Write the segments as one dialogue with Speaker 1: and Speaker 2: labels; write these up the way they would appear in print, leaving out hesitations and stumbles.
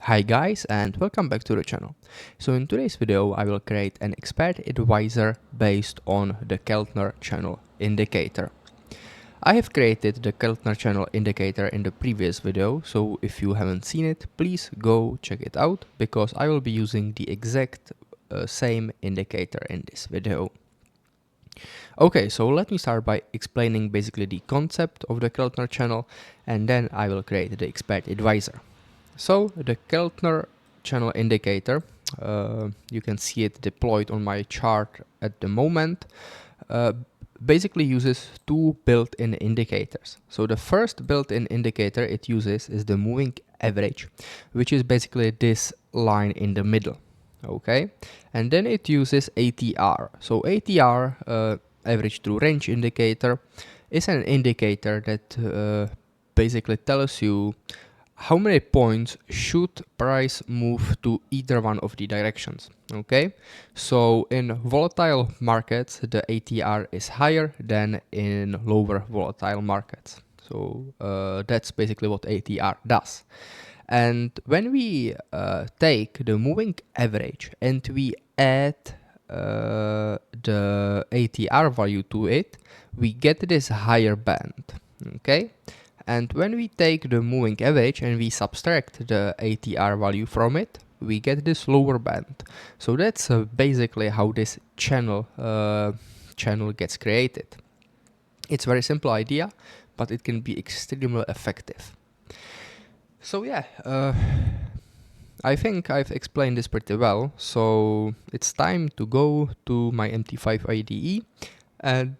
Speaker 1: Hi guys and welcome back to the channel. So in today's video I will create an expert advisor based on the Keltner channel indicator. I have created the Keltner channel indicator in the previous video, so if you haven't seen it, please go check it out because I will be using the exact same indicator in this video. Okay, so let me start by explaining basically the concept of the Keltner channel and then I will create the expert advisor. So the Keltner channel indicator, you can see it deployed on my chart at the moment, basically uses two built-in indicators. So the first built-in indicator it uses is the moving average, which is basically this line in the middle. Okay, and then it uses ATR. So ATR, average true range indicator, is an indicator that basically tells you how many points should price move to either one of the directions. Okay, so in volatile markets the ATR is higher than in lower volatile markets. So that's basically what ATR does. And when we take the moving average and we add the ATR value to it, we get this higher band. Okay, and when we take the moving average and we subtract the ATR value from it, we get this lower band. So that's basically how this channel gets created. It's a very simple idea, but it can be extremely effective. So yeah, I think I've explained this pretty well. So it's time to go to my MT5 IDE and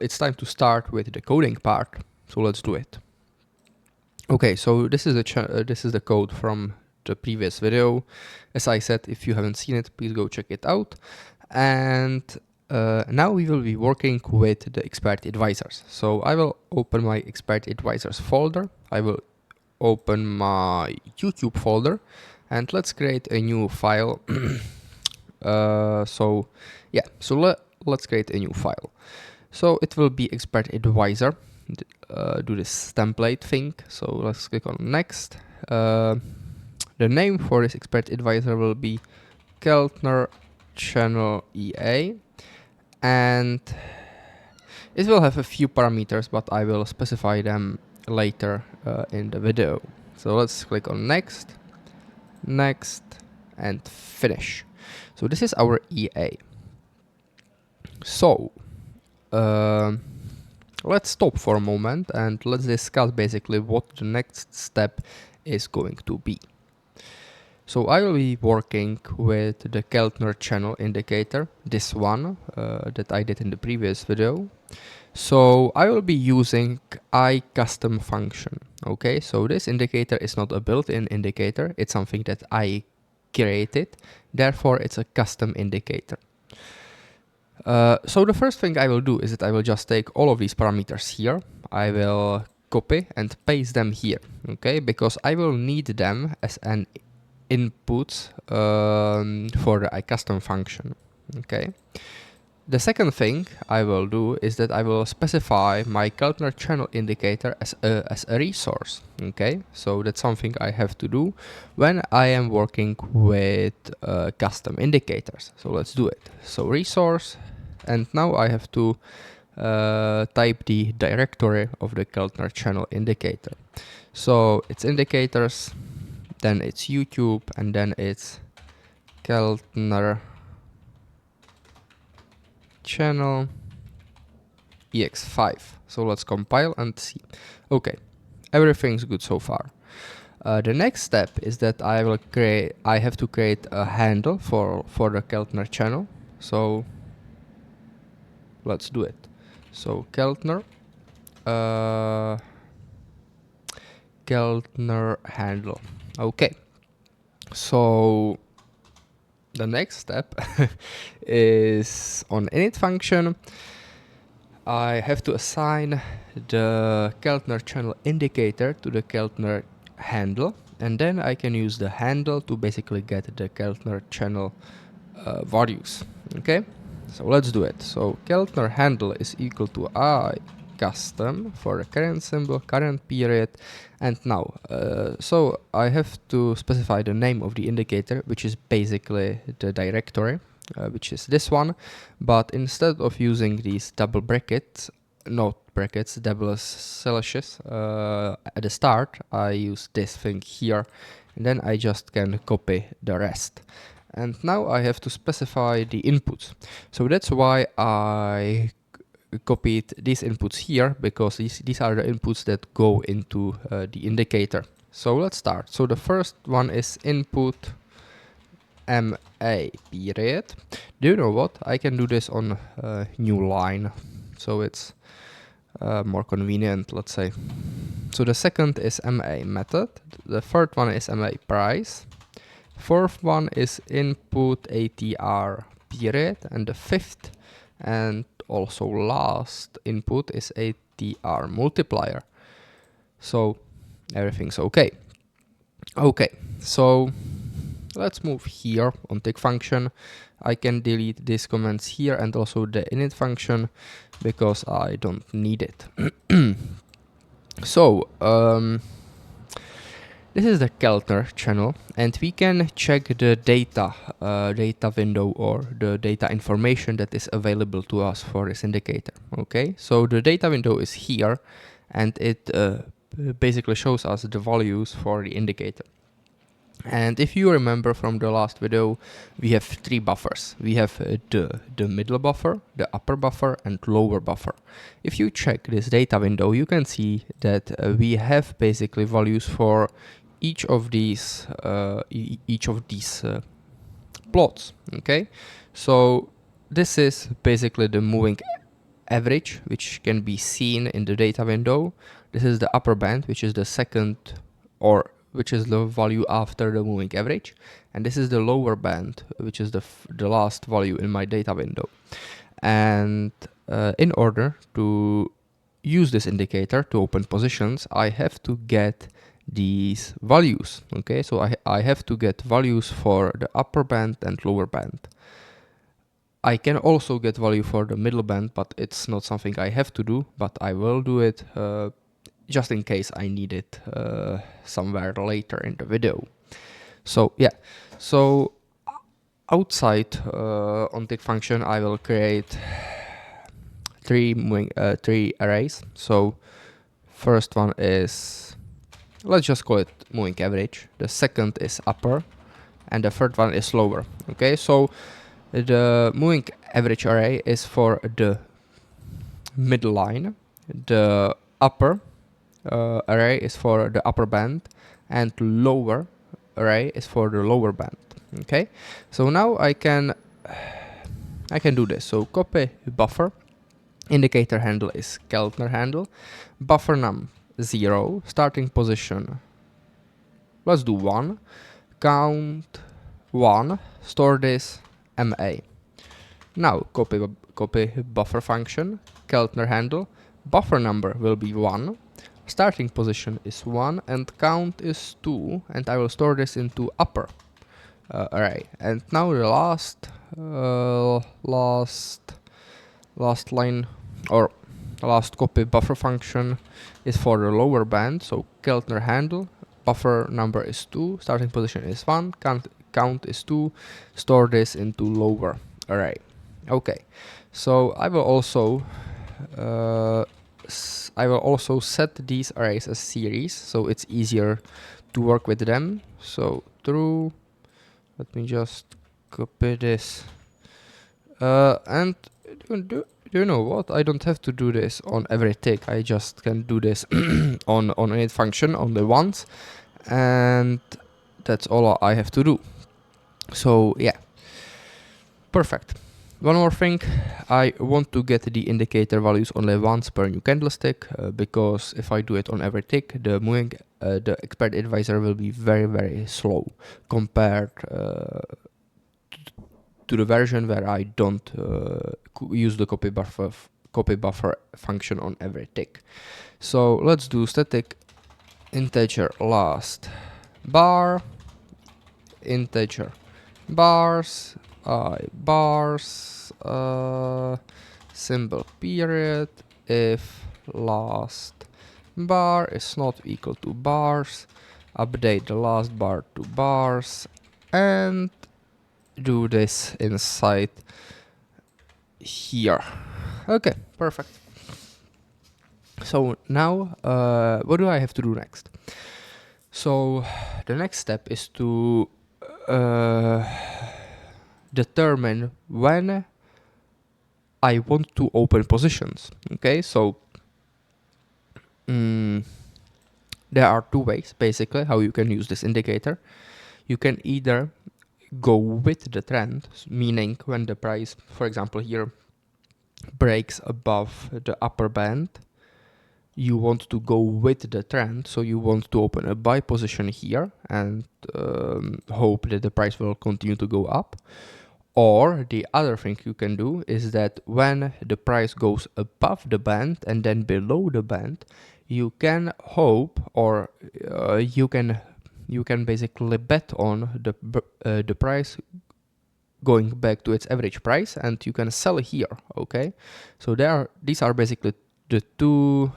Speaker 1: it's time to start with the coding part. So let's do it. Okay, so this is the code from the previous video. As I said, if you haven't seen it, please go check it out. And now we will be working with the expert advisors. So I will open my expert advisors folder. I will open my YouTube folder and let's create a new file. Let's create a new file. So it will be expert advisor. Do this template thing. So let's click on next. The name for this expert advisor will be Keltner channel EA, and it will have a few parameters, but I will specify them later in the video. So let's click on next, next, and finish. So this is our EA. So let's stop for a moment and let's discuss basically what the next step is going to be. So I will be working with the Keltner channel indicator, this one that I did in the previous video. So I will be using iCustom function. Okay, so this indicator is not a built-in indicator, it's something that I created, therefore it's a custom indicator. So the first thing I will do is that I will just take all of these parameters here. I will copy and paste them here, okay? Because I will need them as an input for the iCustom function, okay? The second thing I will do is that I will specify my Keltner channel indicator as a resource, okay? So that's something I have to do when I am working with custom indicators. So let's do it. So resource, and now I have to type the directory of the Keltner channel indicator. So it's indicators, then it's YouTube, and then it's Keltner channel EX5. So let's compile and see. Okay, everything's good so far. The next step is that I have to create a handle for the Keltner channel. So let's do it. So Keltner handle. Okay, so the next step is on init function. I have to assign the Keltner channel indicator to the Keltner handle, and then I can use the handle to basically get the Keltner channel values. Okay, so let's do it. So Keltner handle is equal to custom for the current symbol, current period. And now, so I have to specify the name of the indicator, which is basically the directory, which is this one. But instead of using these double brackets, not brackets, double slashes at the start, I use this thing here, and then I just can copy the rest. And now I have to specify the inputs. So that's why I copied these inputs here, because these are the inputs that go into the indicator. So let's start. So the first one is input MA period. Do you know what? I can do this on a new line, so it's more convenient, let's say. So the second is MA method. The third one is MA price. Fourth one is input ATR period, and the fifth and also last input is ATR multiplier. So everything's okay. Okay, so let's move here on tick function. I can delete these comments here and also the init function because I don't need it. So this is the Keltner channel, and we can check the data window or the data information that is available to us for this indicator. Okay, so the data window is here, and it basically shows us the values for the indicator. And if you remember from the last video, we have three buffers. We have the middle buffer, the upper buffer, and lower buffer. If you check this data window, you can see that we have basically values for each of these plots. Okay, so this is basically the moving average, which can be seen in the data window. This is the upper band, which is the second, or which is the value after the moving average, and this is the lower band, which is the last value in my data window. And in order to use this indicator to open positions, I have to get these values. Okay, so I have to get values for the upper band and lower band. I can also get value for the middle band, but it's not something I have to do, but I will do it just in case I need it somewhere later in the video. So yeah, so outside on tick function, I will create three arrays. So first one is, let's just call it moving average. The second is upper, and the third one is lower. Okay, so the moving average array is for the middle line. The upper array is for the upper band, and lower array is for the lower band. Okay, so now I can do this. So copy buffer, indicator handle is Keltner handle, buffer num 0, starting position, let's do 1, count 1, store this MA. Now copy buffer function, Keltner handle, buffer number will be 1, starting position is 1, and count is 2, and I will store this into upper array. And now the last line, or last copy buffer function, is for the lower band. So Keltner handle, buffer number is 2, starting position is 1, count is 2, store this into lower array. Okay, so I will also set these arrays as series, so it's easier to work with them. So true, let me just copy this, and do you know what? I don't have to do this on every tick. I just can do this on init function only once, and that's all I have to do. So yeah, perfect. One more thing, I want to get the indicator values only once per new candlestick, because if I do it on every tick, the expert advisor will be very, very slow compared to the version where I don't use the copy buffer function on every tick. So let's do static integer last bar, integer bars, bars, symbol period, if last bar is not equal to bars, update the last bar to bars, and do this inside here. Okay, perfect. So now, what do I have to do next? So the next step is to determine when I want to open positions. Okay, so there are two ways basically how you can use this indicator. You can either go with the trend, meaning when the price, for example here, breaks above the upper band, you want to go with the trend, so you want to open a buy position here and hope that the price will continue to go up. Or the other thing you can do is that when the price goes above the band and then below the band, you can hope, or you can basically bet on the price going back to its average price, and you can sell here. Okay, so these are basically the two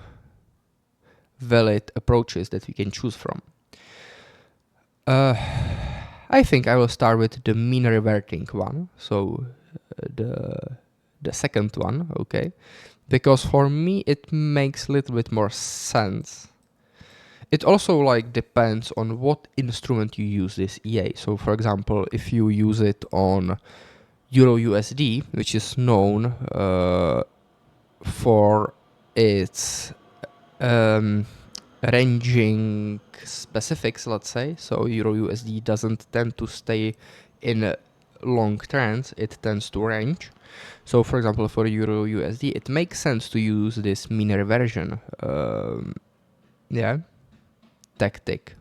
Speaker 1: valid approaches that we can choose from. I think I will start with the mean reverting one, so the second one, okay, because for me it makes a little bit more sense. It also like depends on what instrument you use this EA. So for example, if you use it on Euro USD, which is known for its ranging specifics, let's say, so Euro USD doesn't tend to stay in long trends, it tends to range. So for example, for Euro USD, it makes sense to use this mean reversion tactic.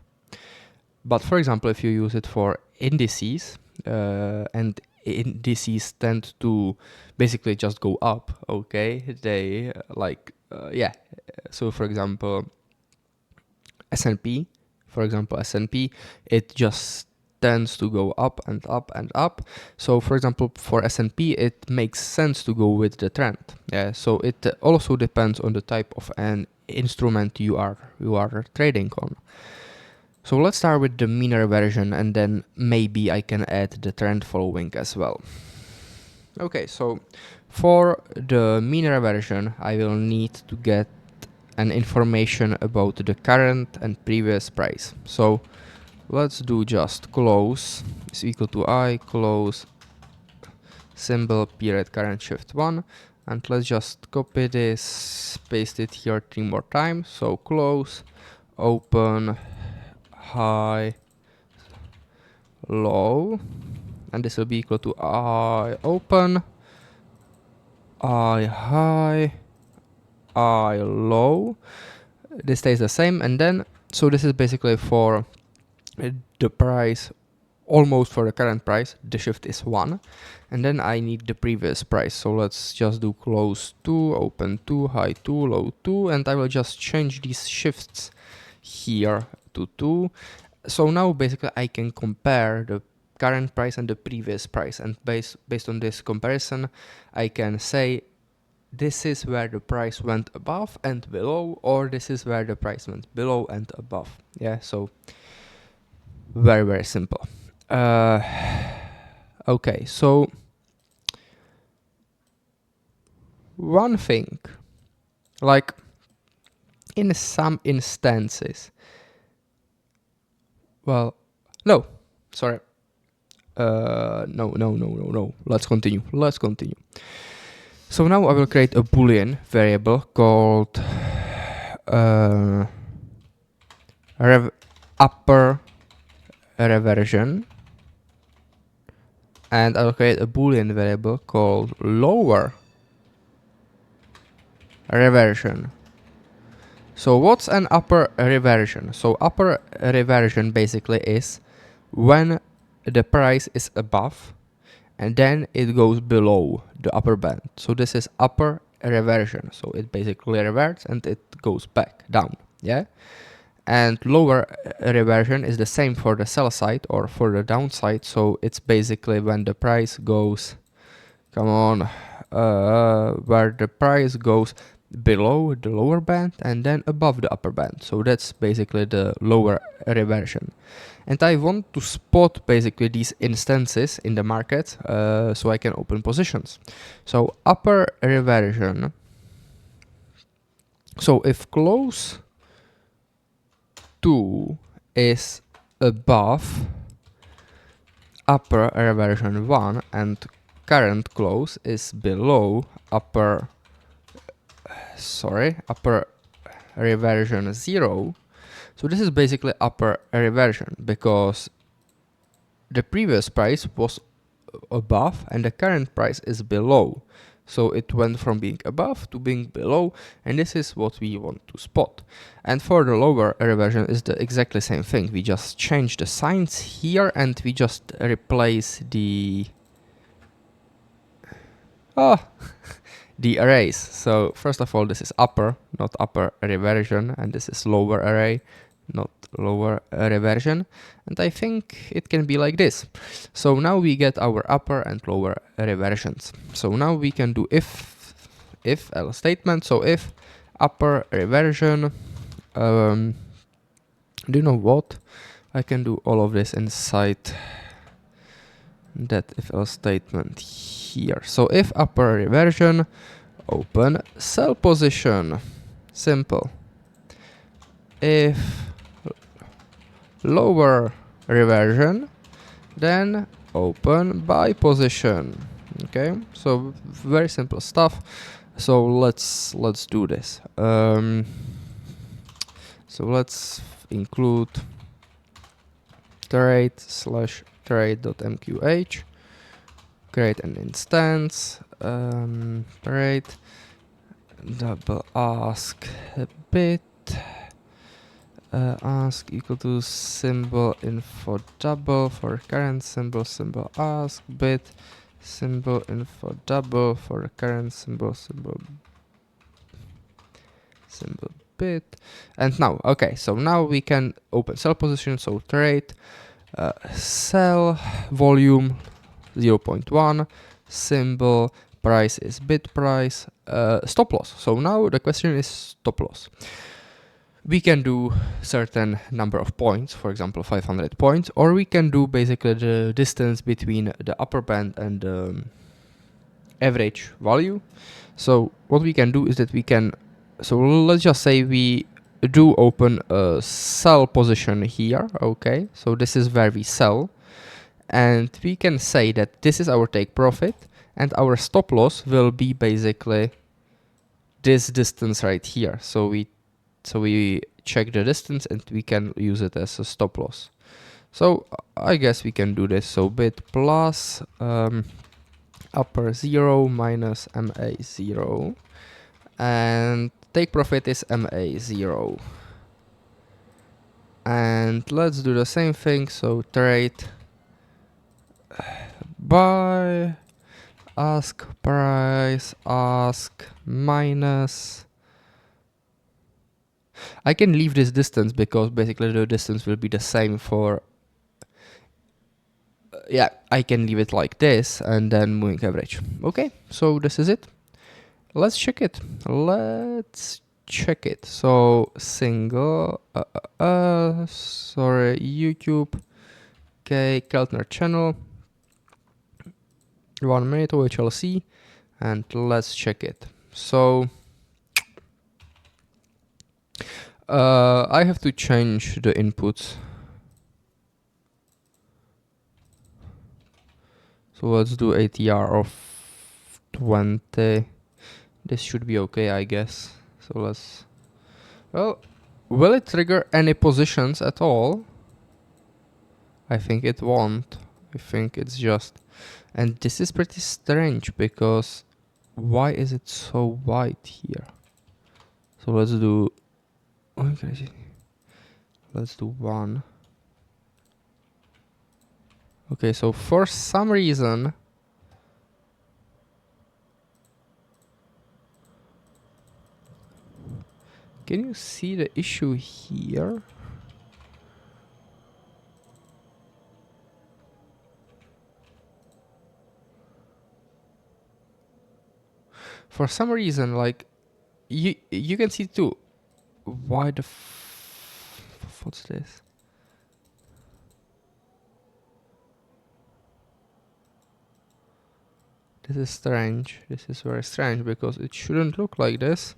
Speaker 1: But for example, if you use it for indices, and indices tend to basically just go up, okay, they so for example S&P, it just tends to go up and up and up. So for example, for S&P, it makes sense to go with the trend. Yeah, so it also depends on the type of an instrument you are trading on. So let's start with the mean reversion, and then maybe I can add the trend following as well. Okay, so for the mean reversion, I will need to get an information about the current and previous price. So let's do just close is equal to I close symbol period current shift 1, and let's just copy this, paste it here 3 more times. So close, open, high, low, and this will be equal to I open, I high, I low. This stays the same, and then so this is basically for the price, almost for the current price, the shift is 1, and then I need the previous price. So let's just do close 2, open 2, high 2, low 2, and I will just change these shifts here to 2. So now basically I can compare the current price and the previous price, and based on this comparison I can say this is where the price went above and below, or this is where the price went below and above. Yeah, so very, very simple. Okay, so one thing, like in some instances, well, no, sorry. No. Let's continue. So now I will create a Boolean variable called upper reversion, and I will create a Boolean variable called lower reversion. So what's an upper reversion? So upper reversion basically is when the price is above and then it goes below the upper band. So this is upper reversion. So it basically reverts and it goes back down. Yeah. And lower reversion is the same for the sell side or for the downside. So it's basically when the price goes, where the price goes below the lower band and then above the upper band. So that's basically the lower reversion. And I want to spot basically these instances in the market so I can open positions. So upper reversion. So if close 2 is above upper reversion 1 and current close is below upper reversion 0. So this is basically upper reversion because the previous price was above and the current price is below. So it went from being above to being below, and this is what we want to spot. And for the lower reversion is the exactly same thing. We just change the signs here and we just replace the the arrays. So first of all, this is upper, not upper reversion, and this is lower array, not lower reversion. And I think it can be like this. So now we get our upper and lower reversions. So now we can do if else statement. So if upper reversion, do you know what? I can do all of this inside that if else statement here. So if upper reversion, open sell position, simple. If lower reversion, then open buy position. Okay, so very simple stuff. So let's do this. So let's include trade/trade.mqh, create an instance, trade double ask a bit, ask equal to symbol info double for current symbol ask bit, symbol info double for current symbol bit. And now, okay, so now we can open sell position. So trade sell volume 0.1, symbol price is bid price, stop loss. So now the question is stop loss. We can do certain number of points, for example 500 points, or we can do basically the distance between the upper band and the average value. So what we can do is that we can, so let's just say we do open a sell position here, okay? So this is where we sell, and we can say that this is our take profit and our stop loss will be basically this distance right here. So we check the distance and we can use it as a stop loss. So I guess we can do this. So bid plus upper 0 minus MA0, and take profit is MA0. And let's do the same thing. So trade buy, ask price, ask minus. I can leave this distance because basically the distance will be the same for, yeah, I can leave it like this and then moving average. Okay, so this is it. Let's check it. So single, sorry, YouTube, okay, Keltner channel, 1 minute OHLC, and let's check it. So I have to change the inputs. So let's do ATR of 20. This should be okay, I guess. So let's, well, will it trigger any positions at all? I think it won't. I think it's just, and this is pretty strange because why is it so white here? So let's do, okay, let's do 1. Okay, so for some reason can you see the issue here? For some reason, like, you can see too. Why the what's this? This is strange. This is very strange because it shouldn't look like this.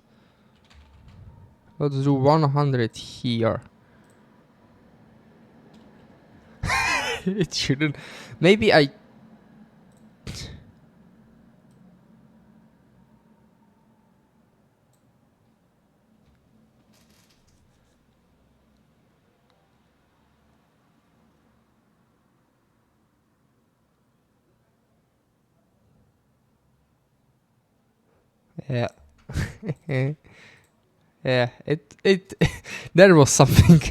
Speaker 1: Let's do 100 here. It shouldn't. Maybe I. Yeah. Yeah, it there was something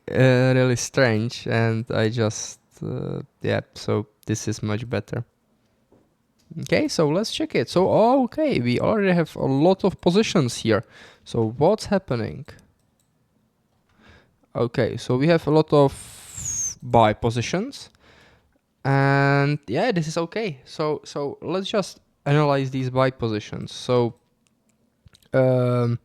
Speaker 1: really strange, and I just yeah. So this is much better. Okay, so let's check it. So okay, we already have a lot of positions here. So what's happening? Okay, so we have a lot of buy positions, and yeah, this is okay. So let's just analyze these buy positions. So um,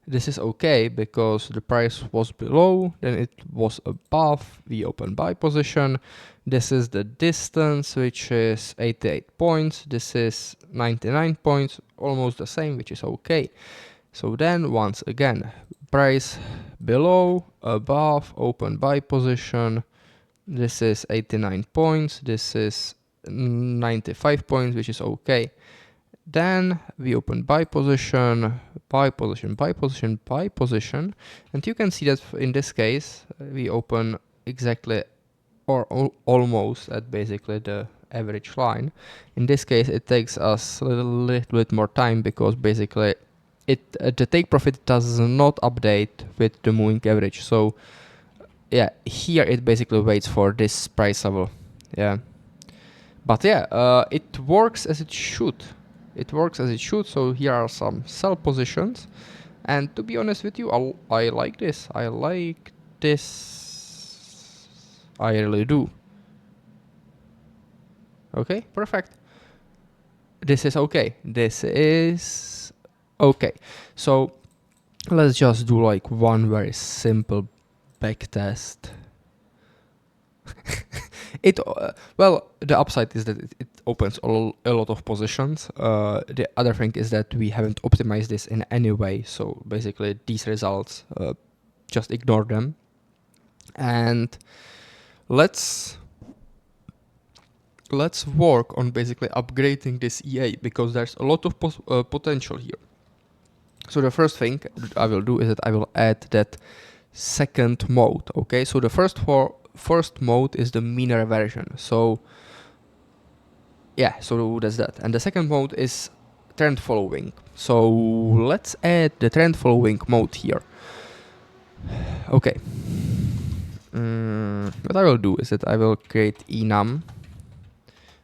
Speaker 1: this is okay because the price was below, then it was above the open buy position. This is the distance, which is 88 points. This is 99 points, almost the same, which is okay. So then once again, price below, above, open buy position. This is 89 points. This is 95 points, which is okay. Then we open buy position, buy position, buy position, buy position, and you can see that in this case we open exactly or almost at basically the average line. In this case it takes us a little bit more time because basically the take profit does not update with the moving average. So yeah, here it basically waits for this price level. Yeah, but yeah, it works as it should. It works as it should. So here are some sell positions, and to be honest with you, I like this. I like this. I really do. Okay, perfect. This is okay. This is okay. So let's just do like one very simple back test. It well, the upside is that it opens a lot of positions. The other thing is that we haven't optimized this in any way, so basically these results, just ignore them. And let's work on basically upgrading this EA because there's a lot of potential here. So the first thing I will do is that I will add that second mode. Okay, so the first mode is the mean reversion. So yeah, so that's that. And the second mode is trend following. So let's add the trend following mode here. Okay. What I will do is that I will create enum.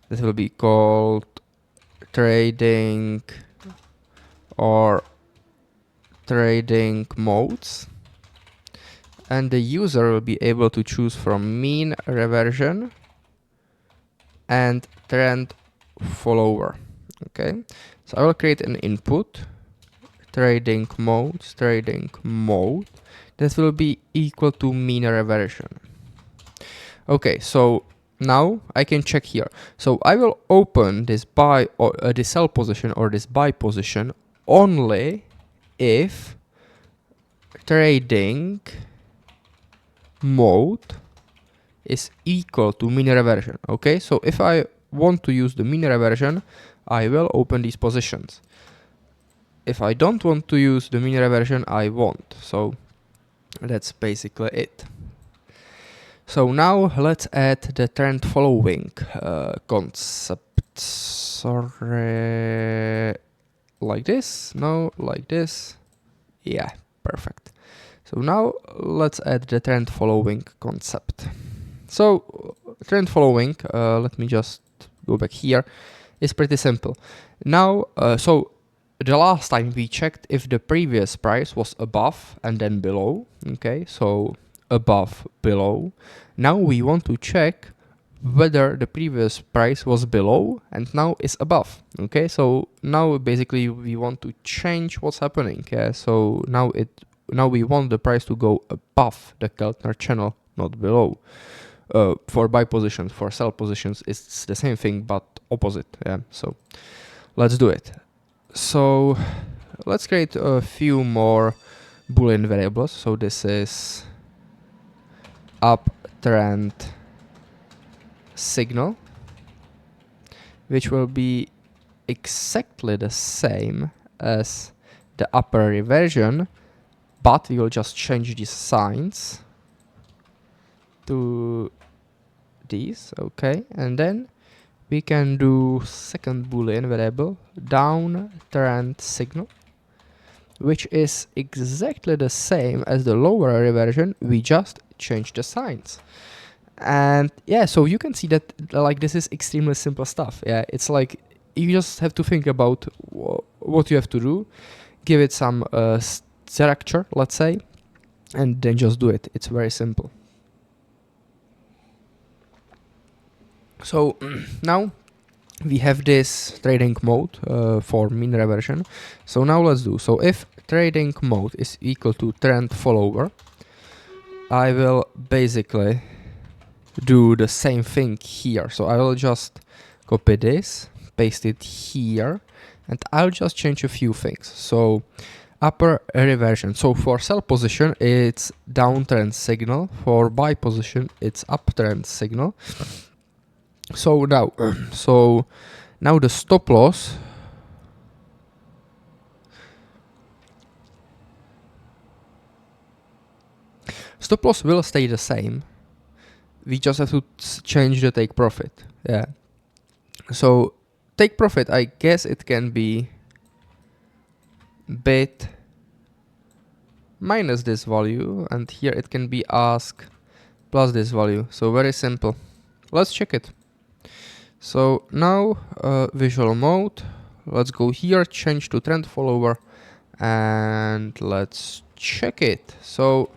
Speaker 1: This will be called trading or trading modes. And the user will be able to choose from mean reversion and trend follower. Okay, so I will create an input trading mode. That will be equal to mean reversion. Okay, so now I can check here. So I will open this buy or this sell position or this buy position only if trading mode is equal to mean reversion. Okay, so if I want to use the mean reversion, I will open these positions. If I don't want to use the mean reversion, I won't. So that's basically it. So now let's add the trend following concept. Sorry, like this. No, like this. Yeah, perfect. So now let's add the trend following concept. So trend following, let me just go back here, is pretty simple. Now, so the last time we checked if the previous price was above and then below. Okay, so above, below. Now we want to check whether the previous price was below and now is above. Okay, so now basically we want to change what's happening. Yeah, so now we want the price to go above the Keltner channel, not below. For buy positions, for sell positions, it's the same thing but opposite. Yeah, so let's do it. So let's create a few more Boolean variables. So this is uptrend signal, which will be exactly the same as the upper reversion, but we will just change these signs to these. Okay, and then we can do second Boolean variable, downtrend signal, which is exactly the same as the lower reversion. We just change the signs. And yeah, so you can see that like this is extremely simple stuff. Yeah, it's like you just have to think about what you have to do, give it some structure, let's say, and then just do it. It's very simple. So now we have this trading mode for mean reversion. So now let's do. So if trading mode is equal to trend follower, I will basically do the same thing here. So I will just copy this, paste it here, and I'll just change a few things. So upper reversion. So for sell position, it's downtrend signal. For buy position, it's uptrend signal. So now the stop loss will stay the same. We just have to change the take profit. Yeah. So take profit, I guess it can be bit minus this value, and here it can be ask plus this value. So very simple. Let's check it. So now visual mode. Let's go here, change to trend follower, and let's check it. So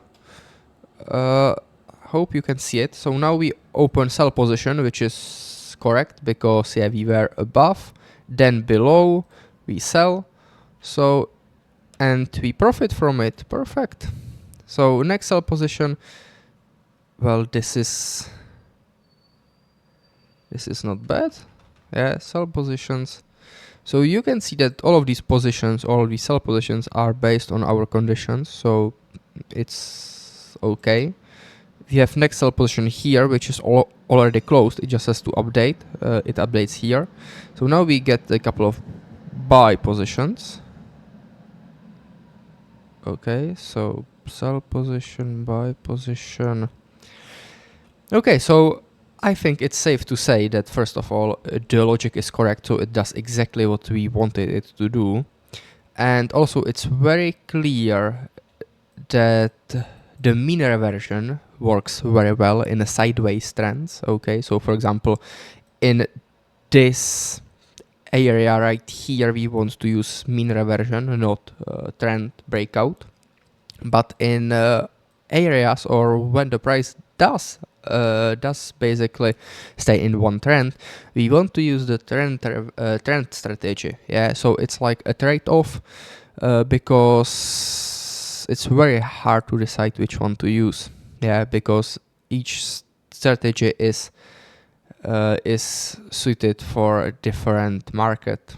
Speaker 1: hope you can see it. So now we open sell position, which is correct because yeah, we were above, then below we sell, so and we profit from it. Perfect. So next sell position, well, this is not bad. Yeah, sell positions. So you can see that all of these positions, all of these sell positions are based on our conditions, so it's okay. We have next sell position here, which is already closed. It just has to update. It updates here. So now we get a couple of buy positions. Okay, so sell position, buy position. Okay, so I think it's safe to say that first of all, the logic is correct, so it does exactly what we wanted it to do. And also it's very clear that the mean reversion works very well in a sideways trends. Okay, so for example, in this area right here, we want to use mean reversion, not trend breakout. But in areas or when the price does basically stay in one trend, we want to use the trend strategy. Yeah, so it's like a trade-off because it's very hard to decide which one to use. Yeah, because each strategy is suited for a different market.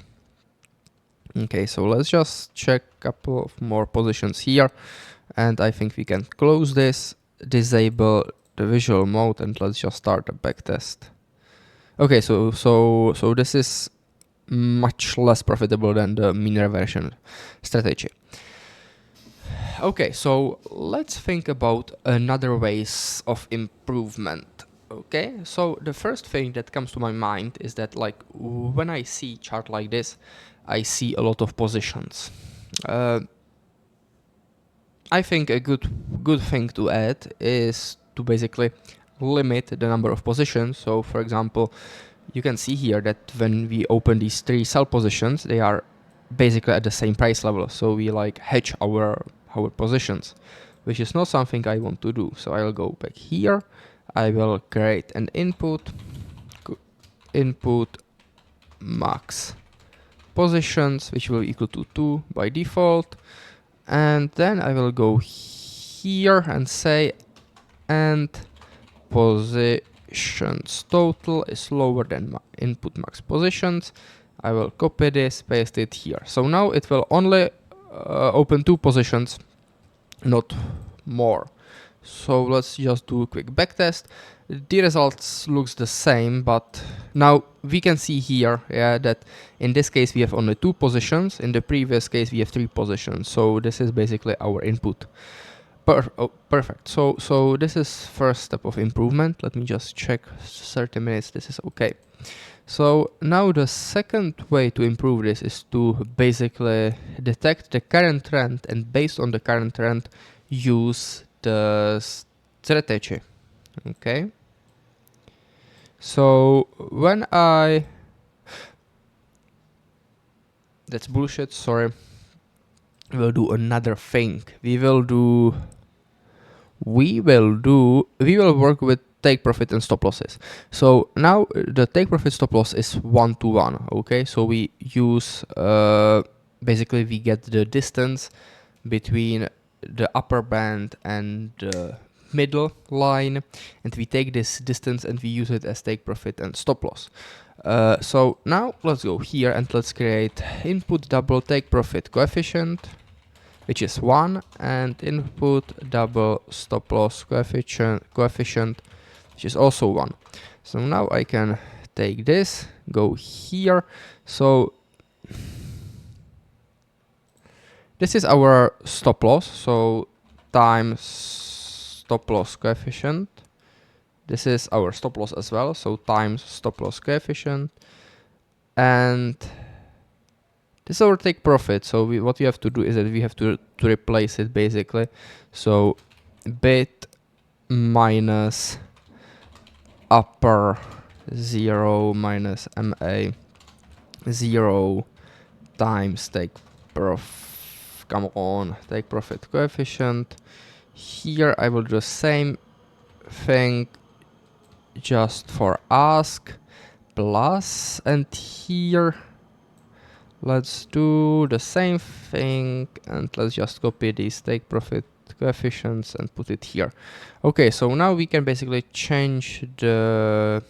Speaker 1: Okay, so let's just check a couple of more positions here, and I think we can close this, disable the visual mode, and let's just start a backtest. Okay, so this is much less profitable than the mean reversion strategy. Okay, so let's think about another ways of improvement. Okay, so the first thing that comes to my mind is that like when I see chart like this, I see a lot of positions. I think a good thing to add is to basically limit the number of positions. So for example, you can see here that when we open these three sell positions, they are basically at the same price level. So we like hedge our positions, which is not something I want to do. So I'll go back here. I will create an input. input max positions, which will equal to 2 by default. And then I will go here and say and positions total is lower than my input max positions. I will copy this, paste it here. So now it will only open 2 positions, not more. So let's just do a quick backtest. The results looks the same, but now we can see here, yeah, that in this case we have only 2 positions. In the previous case we have 3 positions. So this is basically our input. Perfect. So this is first step of improvement. Let me just check 30 minutes. This is okay. So now the second way to improve this is to basically detect the current trend, and based on the current trend use the strategy. Okay. So when that's bullshit, sorry. We'll do another thing. We will work with take profit and stop losses. So now the take profit stop loss is 1-to-1. Okay, so we use basically we get the distance between the upper band and the middle line, and we take this distance and we use it as take profit and stop loss. So now let's go here and let's create input double take profit coefficient, which is 1, and input double stop loss coefficient, which is also 1. So now I can take this, go here. So this is our stop loss, so times stop loss coefficient. This is our stop loss as well, so times stop loss coefficient. And this is our take profit. So what we have to do is that we have to replace it basically. So bit minus upper 0 minus MA 0 times take profit coefficient. Here I will do the same thing just for ask plus, and here let's do the same thing and let's just copy these take profit coefficients and put it here. Okay, so now we can basically change the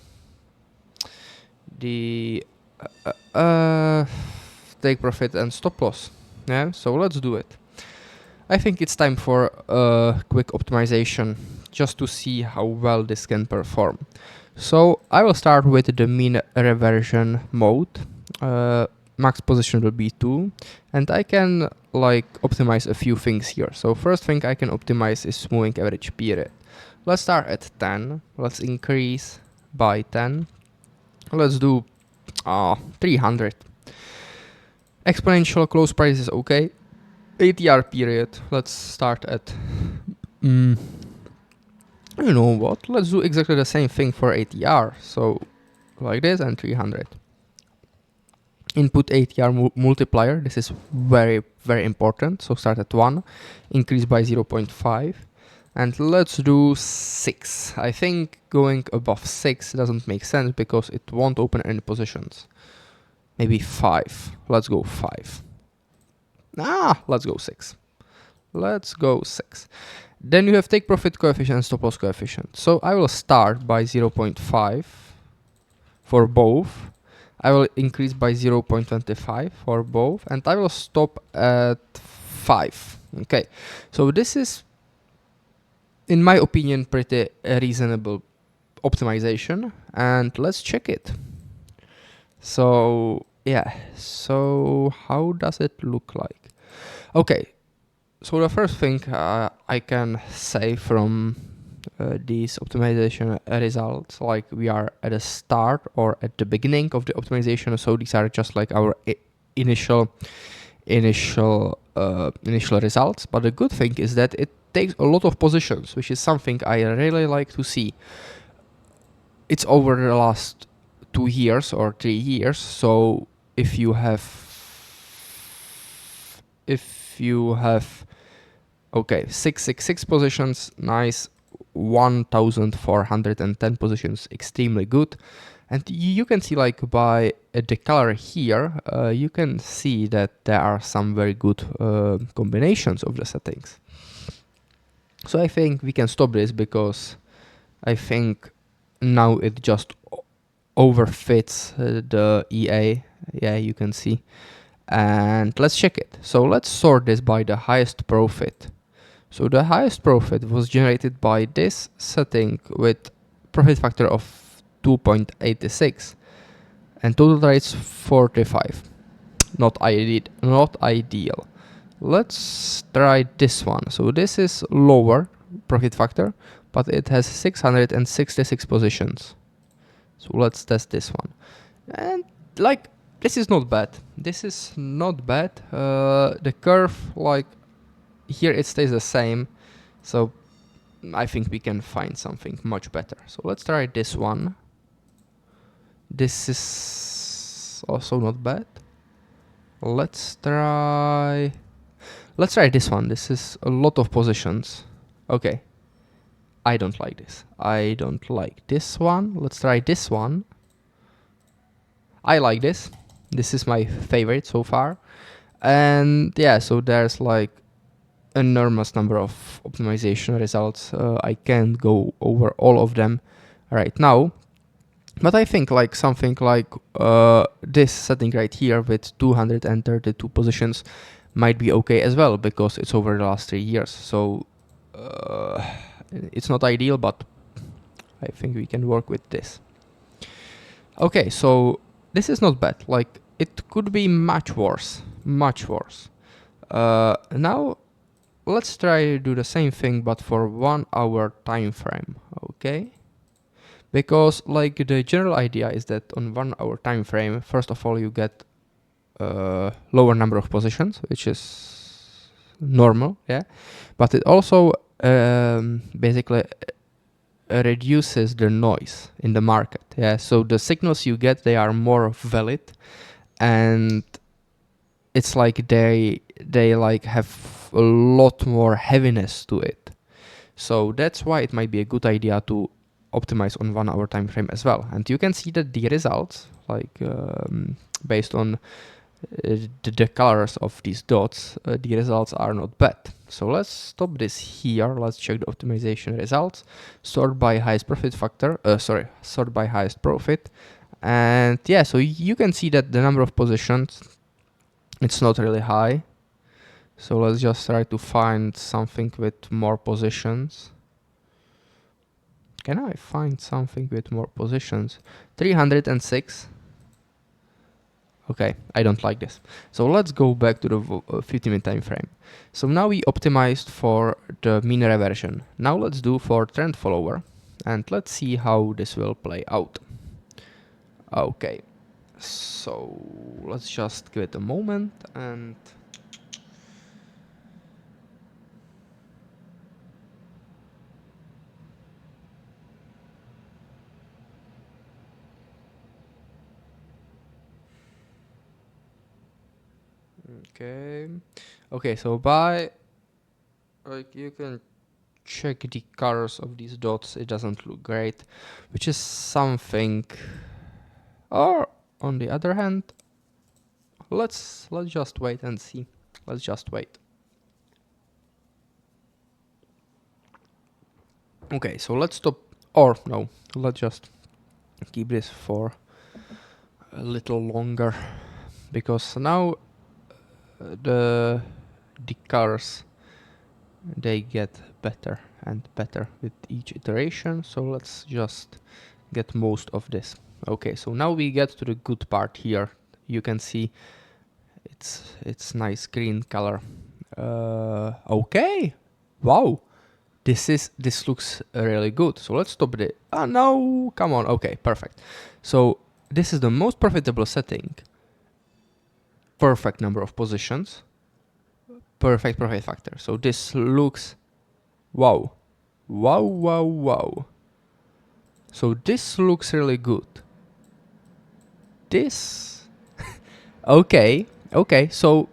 Speaker 1: take profit and stop loss. Yeah, so let's do it. I think it's time for a quick optimization just to see how well this can perform. So I will start with the mean reversion mode. Max position will be 2, and I can like optimize a few things here. So first thing I can optimize is moving average period. Let's start at 10. Let's increase by 10. Let's do 300. Exponential close price is okay. ATR period. Let's start at you know what? Let's do exactly the same thing for ATR. So like this and 300. Input ATR multiplier. This is very, very important. So start at 1, increase by 0.5, and let's do 6. I think going above 6 doesn't make sense because it won't open any positions. Maybe 5. Let's go 5. Let's go 6. Let's go 6. Then you have take profit coefficient and stop loss coefficient. So I will start by 0.5 for both. I will increase by 0.25 for both, and I will stop at 5. Okay, so this is, in my opinion, pretty reasonable optimization, and let's check it. So yeah, so how does it look like? Okay, so the first thing I can say from these optimization results, like we are at the start or at the beginning of the optimization, so these are just like our initial results. But the good thing is that it takes a lot of positions, which is something I really like to see. It's over the last 2 years or 3 years, so if you have okay 6 positions, nice. 1410 positions extremely good. And you can see like by the color here, you can see that there are some very good combinations of the settings. So I think we can stop this because I think now it just overfits the EA. Yeah, you can see. And let's check it. So let's sort this by the highest profit. So the highest profit was generated by this setting with profit factor of 2.86 and total rates 45. Not ideal. Let's try this one. So this is lower profit factor, but it has 666 positions. So let's test this one. And like, this is not bad. This is not bad. The curve, like, here it stays the same. So I think we can find something much better. So let's try this one. This is also not bad. Let's try this one. This is a lot of positions. Okay. I don't like this. I don't like this one. Let's try this one. I like this. This is my favorite so far. And yeah, so there's like enormous number of optimization results. I can't go over all of them right now. But I think like something like this setting right here with 232 positions might be okay as well, because it's over the last 3 years. So it's not ideal, but I think we can work with this. Okay, so this is not bad. Like, it could be much worse, much worse. Now let's try to do the same thing, but for 1 hour time frame. Okay. Because like the general idea is that on 1 hour time frame, first of all, you get lower number of positions, which is normal, yeah. But it also basically reduces the noise in the market, yeah. So the signals you get, they are more valid, and it's like they like have a lot more heaviness to it. So that's why it might be a good idea to optimize on 1 hour time frame as well. And you can see that the results, like based on the colors of these dots, the results are not bad. So let's stop this here. Let's check the optimization results. Sort by highest profit factor. Sort by highest profit. And yeah, so you can see that the number of positions, it's not really high. So let's just try to find something with more positions. Can I find something with more positions? 306. Okay, I don't like this. So let's go back to the 50-minute time frame. So now we optimized for the mean reversion. Now let's do for trend follower, and let's see how this will play out. Okay, so let's just give it a moment and okay, so by like you can check the colors of these dots, it doesn't look great, which is something. Or on the other hand, let's just wait and see. Let's just wait. Okay, so let's stop, or no, let's just keep this for a little longer, because now the colors, they get better and better with each iteration. So let's just get most of this. Okay, so now we get to the good part here. You can see it's nice green color. Okay, wow, this looks really good. So let's stop it. No, come on. Okay, perfect. So this is the most profitable setting. Perfect number of positions, perfect profit factor. So this looks wow. So this looks really good. This okay, so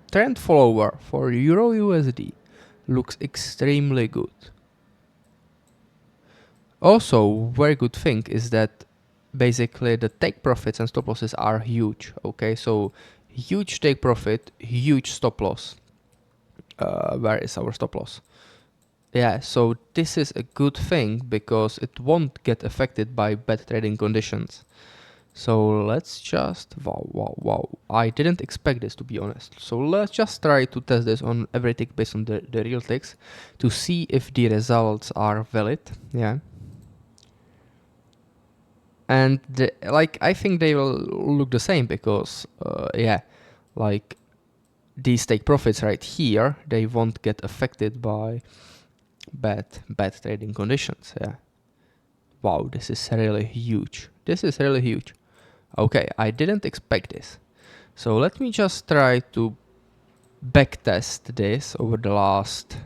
Speaker 1: trend follower for Euro USD looks extremely good. Also, very good thing is that basically the take profits and stop losses are huge. Okay, so huge take profit, huge stop loss. Where is our stop loss? Yeah, so this is a good thing because it won't get affected by bad trading conditions. So let's just, wow, I didn't expect this, to be honest. So let's just try to test this on every tick based on the real ticks to see if the results are valid. Yeah. And like, I think they will look the same because, yeah, like these take profits right here, they won't get affected by bad trading conditions. Yeah. Wow, this is really huge. This is really huge. Okay, I didn't expect this. So let me just try to backtest this over the last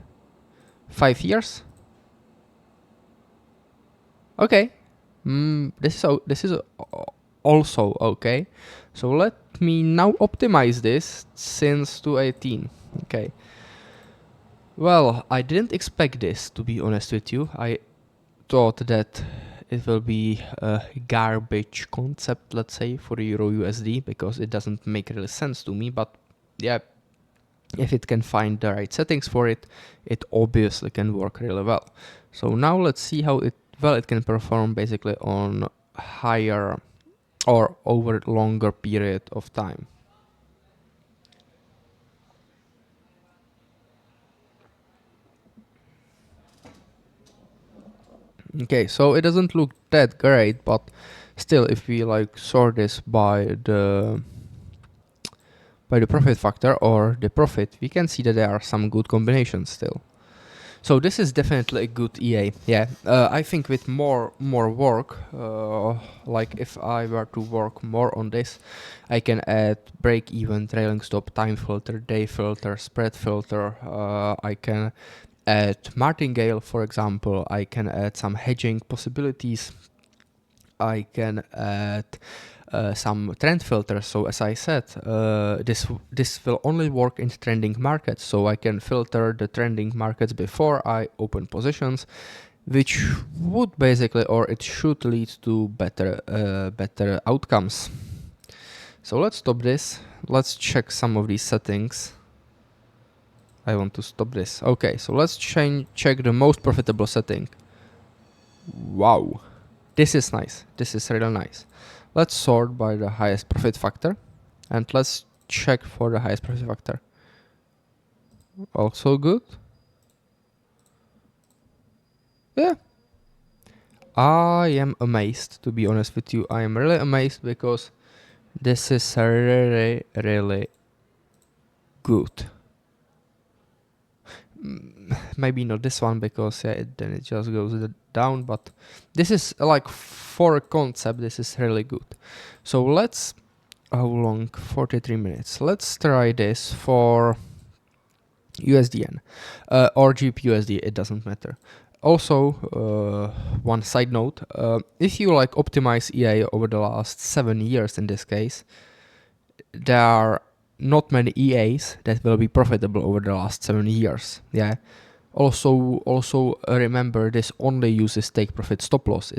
Speaker 1: 5 years. Okay, this is also okay. So let me now optimize this since 2018. Okay. Well, I didn't expect this, to be honest with you. I thought that it will be a garbage concept, let's say, for Euro USD because it doesn't make really sense to me. But yeah, if it can find the right settings for it, it obviously can work really well. So now let's see how it can perform basically on higher or over longer period of time. Okay, so it doesn't look that great, but still, if we like sort this by the profit factor or the profit, we can see that there are some good combinations still. So this is definitely a good EA. Yeah, I think with more work, like if I were to work more on this, I can add break even, trailing stop, time filter, day filter, spread filter. I can add martingale, for example. I can add some hedging possibilities. I can add some trend filters. So as I said, this will only work in trending markets. So I can filter the trending markets before I open positions, which would basically, or it should lead to better outcomes. So let's stop this. Let's check some of these settings. I want to stop this. Okay, so let's check the most profitable setting. Wow. This is nice. This is really nice. Let's sort by the highest profit factor and let's check for the highest profit factor. Also good. Yeah. I am amazed, to be honest with you. I am really amazed because this is really, really good. Maybe not this one because yeah, then it just goes down, but this is like for a concept, this is really good. So let's, how long? 43 minutes. Let's try this for USDN or GPUSD, it doesn't matter. Also, one side note, if you like optimize EA over the last 7 years in this case, there are not many EAs that will be profitable over the last 7 years. Yeah. Also remember this only uses take profit stop loss.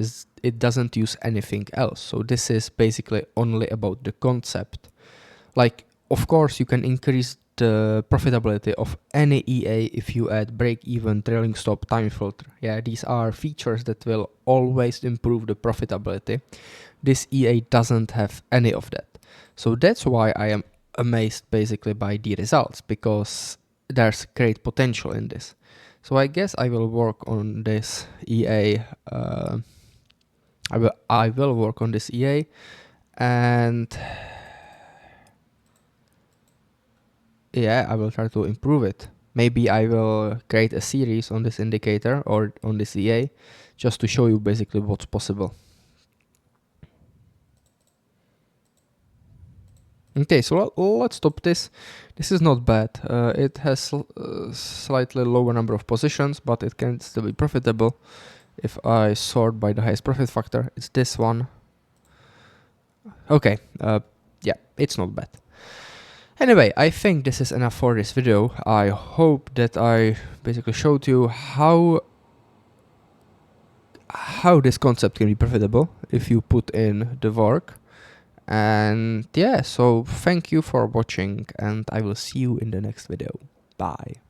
Speaker 1: It doesn't use anything else. So this is basically only about the concept. Like, of course, you can increase the profitability of any EA if you add break even, trailing stop, time filter. Yeah, these are features that will always improve the profitability. This EA doesn't have any of that. So that's why I am amazed basically by the results, because there's great potential in this. So I guess I will work on this EA. I will work on this EA, and yeah, I will try to improve it. Maybe I will create a series on this indicator or on this EA just to show you basically what's possible. Okay, so let's stop this. This is not bad. It has slightly lower number of positions, but it can still be profitable. If I sort by the highest profit factor, it's this one. Okay, yeah, it's not bad. Anyway, I think this is enough for this video. I hope that I basically showed you how this concept can be profitable if you put in the work. And yeah, so thank you for watching, and I will see you in the next video. Bye.